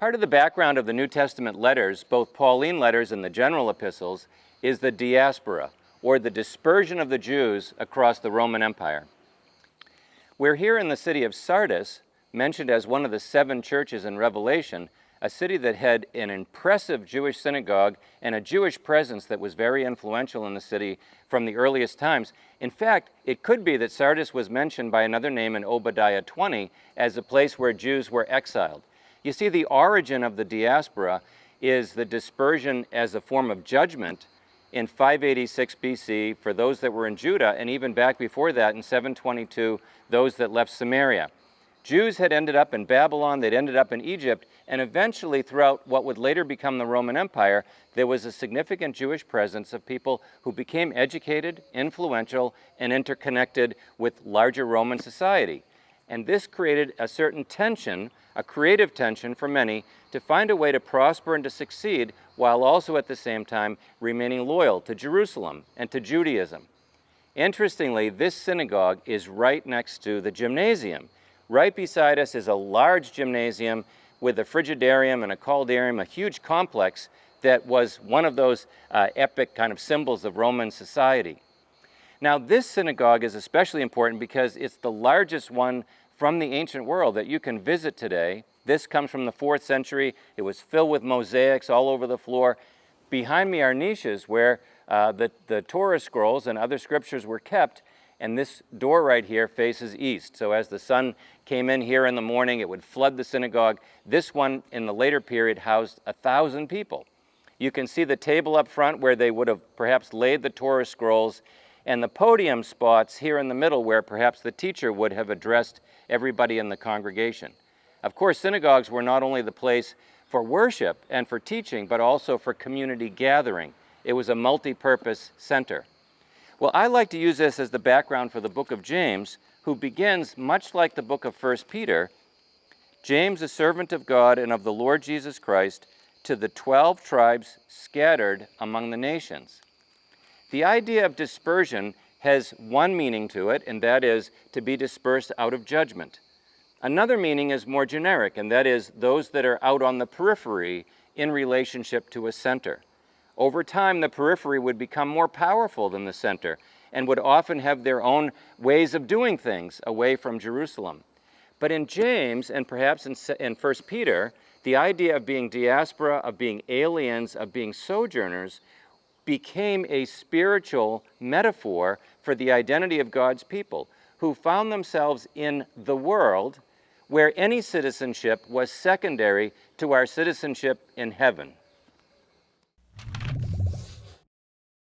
Part of the background of the New Testament letters, both Pauline letters and the general epistles, is the diaspora, or the dispersion of the Jews across the Roman Empire. We're here in the city of Sardis, mentioned as one of the 7 churches in Revelation, a city that had an impressive Jewish synagogue and a Jewish presence that was very influential in the city from the earliest times. In fact, it could be that Sardis was mentioned by another name in Obadiah 20 as a place where Jews were exiled. You see, the origin of the diaspora is the dispersion as a form of judgment in 586 BC for those that were in Judah, and even back before that in 722, those that left Samaria. Jews had ended up in Babylon, they'd ended up in Egypt, and eventually throughout what would later become the Roman Empire, there was a significant Jewish presence of people who became educated, influential, and interconnected with larger Roman society. And this created a certain tension, a creative tension for many, to find a way to prosper and to succeed while also at the same time remaining loyal to Jerusalem and to Judaism. Interestingly, this synagogue is right next to the gymnasium. Right beside us is a large gymnasium with a frigidarium and a caldarium, a huge complex that was one of those epic kind of symbols of Roman society. Now, this synagogue is especially important because it's the largest one from the ancient world that you can visit today. This comes from the 4th century. It was filled with mosaics all over the floor. Behind me are niches where the Torah scrolls and other scriptures were kept, and this door right here faces east. So as the sun came in here in the morning, it would flood the synagogue. This one, in the later period, housed 1,000 people. You can see the table up front where they would have perhaps laid the Torah scrolls, and the podium spots here in the middle where perhaps the teacher would have addressed everybody in the congregation. Of course, synagogues were not only the place for worship and for teaching, but also for community gathering. It was a multi-purpose center. Well, I like to use this as the background for the book of James, who begins much like the book of 1 Peter, James, a servant of God and of the Lord Jesus Christ, to the 12 tribes scattered among the nations. The idea of dispersion has one meaning to it, and that is to be dispersed out of judgment. Another meaning is more generic, and that is those that are out on the periphery in relationship to a center. Over time, the periphery would become more powerful than the center and would often have their own ways of doing things away from Jerusalem. But in James, and perhaps in 1 Peter, the idea of being diaspora, of being aliens, of being sojourners, became a spiritual metaphor for the identity of God's people, who found themselves in the world where any citizenship was secondary to our citizenship in heaven.